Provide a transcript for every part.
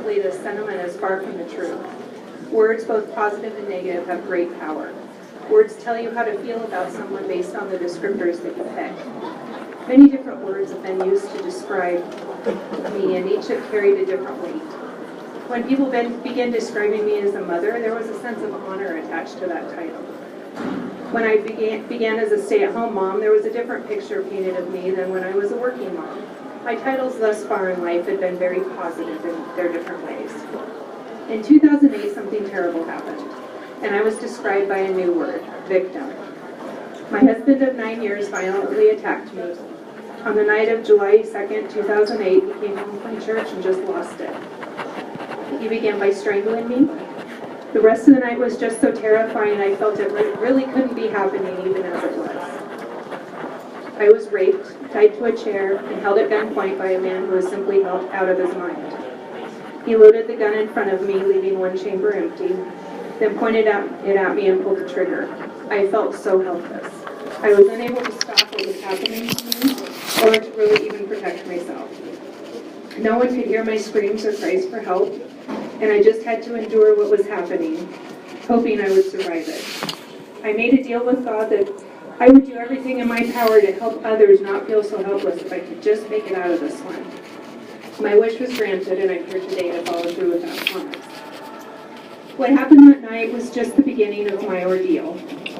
Unfortunately, this sentiment is far from the truth. Words, both positive and negative, have great power. Words tell you how to feel about someone based on the descriptors that you pick. Many different words have been used to describe me, and each have carried a different weight. When people began describing me as a mother, there was a sense of honor attached to that title. When I began as a stay-at-home mom, there was a different picture painted of me than when I was a working mom. My titles thus far in life had been very positive in their different ways. In 2008, something terrible happened, and I was described by a new word, victim. My husband of 9 years violently attacked me. On the night of July 2nd, 2008, he came home from church and just lost it. He began by strangling me. The rest of the night was just so terrifying, I felt it really couldn't be happening even as it was. I was raped, tied to a chair, and held at gunpoint by a man who was simply out of his mind. He loaded the gun in front of me, leaving one chamber empty, then pointed it at me and pulled the trigger. I felt so helpless. I was unable to stop what was happening to me, or to really even protect myself. No one could hear my screams or cries for help, and I just had to endure what was happening, hoping I would survive it. I made a deal with God that I would do everything in my power to help others not feel so helpless if I could just make it out of this one. My wish was granted, and I'm here today to follow through with that promise. What happened that night was just the beginning of my ordeal.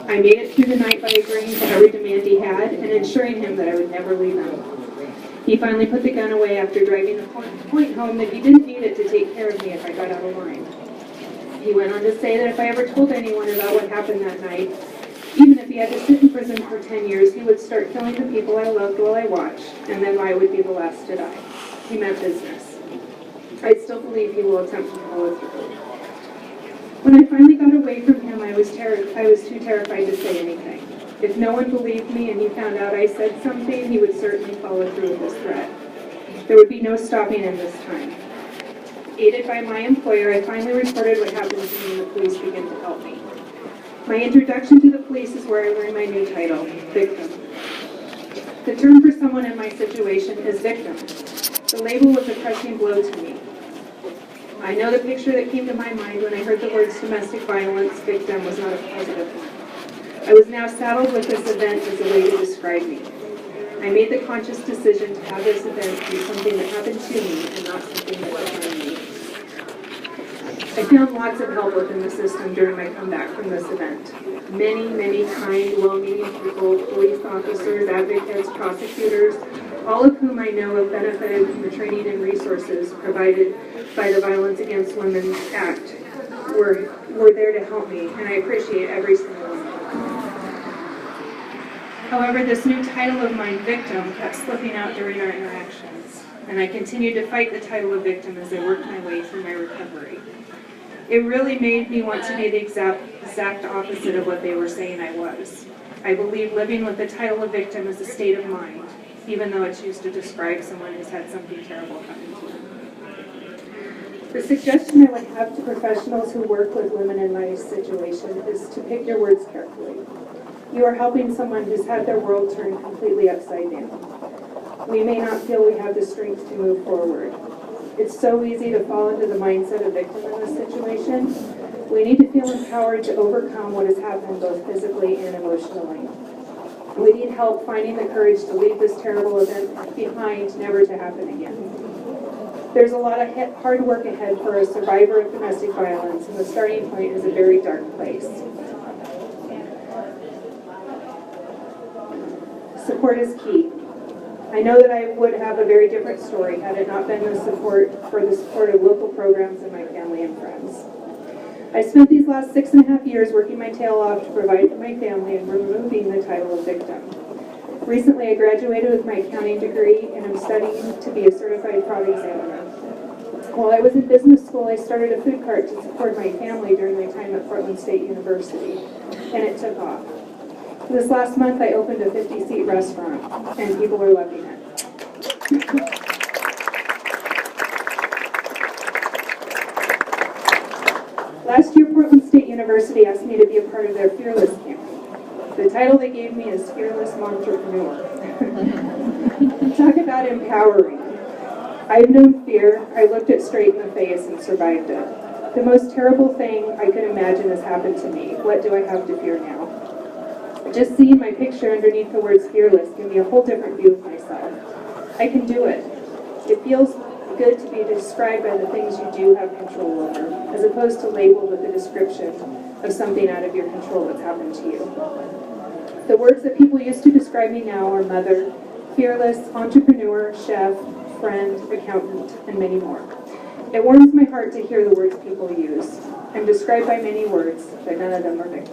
I made it through the night by agreeing to every demand he had and ensuring him that I would never leave him. He finally put the gun away after driving the point home that he didn't need it to take care of me if I got out of line. He went on to say that if I ever told anyone about what happened that night, even if he had to sit in prison for 10 years, he would start killing the people I loved while I watched, and then I would be the last to die. He meant business. I still believe he will attempt to follow through. When I finally got away from him, I was too terrified to say anything. If no one believed me and he found out I said something, he would certainly follow through with his threat. There would be no stopping him this time. Aided by my employer, I finally reported what happened to me and the police began to help me. My introduction to the police is where I learned my new title, victim. The term for someone in my situation is victim. The label was a crushing blow to me. I know the picture that came to my mind when I heard the words domestic violence victim was not a positive one. I was now saddled with this event as a way to describe me. I made the conscious decision to have this event be something that happened to me and not something that defined me. I found lots of help within the system during my comeback from this event. Many kind, well-meaning people, police officers, advocates, prosecutors, all of whom I know have benefited from the training and resources provided by the Violence Against Women Act, were there to help me, and I appreciate every single one of them. However, this new title of mine, victim, kept slipping out during our interactions, and I continued to fight the title of victim as I worked my way through my recovery. It really made me want to be the exact opposite of what they were saying I was. I believe living with the title of victim is a state of mind, even though it's used to describe someone who's had something terrible happen to them. The suggestion I would have to professionals who work with women in my situation is to pick your words carefully. You are helping someone who's had their world turned completely upside down. We may not feel we have the strength to move forward. It's so easy to fall into the mindset of victim in this situation. We need to feel empowered to overcome what has happened both physically and emotionally. We need help finding the courage to leave this terrible event behind, never to happen again. There's a lot of hard work ahead for a survivor of domestic violence, and the starting point is a very dark place. Support is key. I know that I would have a very different story had it not been the support of local programs and my family and friends. I spent these last 6.5 years working my tail off to provide for my family and removing the title of victim. Recently, I graduated with my accounting degree and am studying to be a certified fraud examiner. While I was in business school, I started a food cart to support my family during my time at Portland State University, and it took off. This last month, I opened a 50-seat restaurant, and people are loving it. Last year, Portland State University asked me to be a part of their Fearless Camp. The title they gave me is Fearless Entrepreneur. Talk about empowering. I've known fear. I looked it straight in the face and survived it. The most terrible thing I could imagine has happened to me. What do I have to fear now? Just seeing my picture underneath the words fearless gave me a whole different view of myself. I can do it. It feels good to be described by the things you do have control over, as opposed to labeled with a description of something out of your control that's happened to you. The words that people use to describe me now are mother, fearless, entrepreneur, chef, friend, accountant, and many more. It warms my heart to hear the words people use. I'm described by many words, but none of them are me.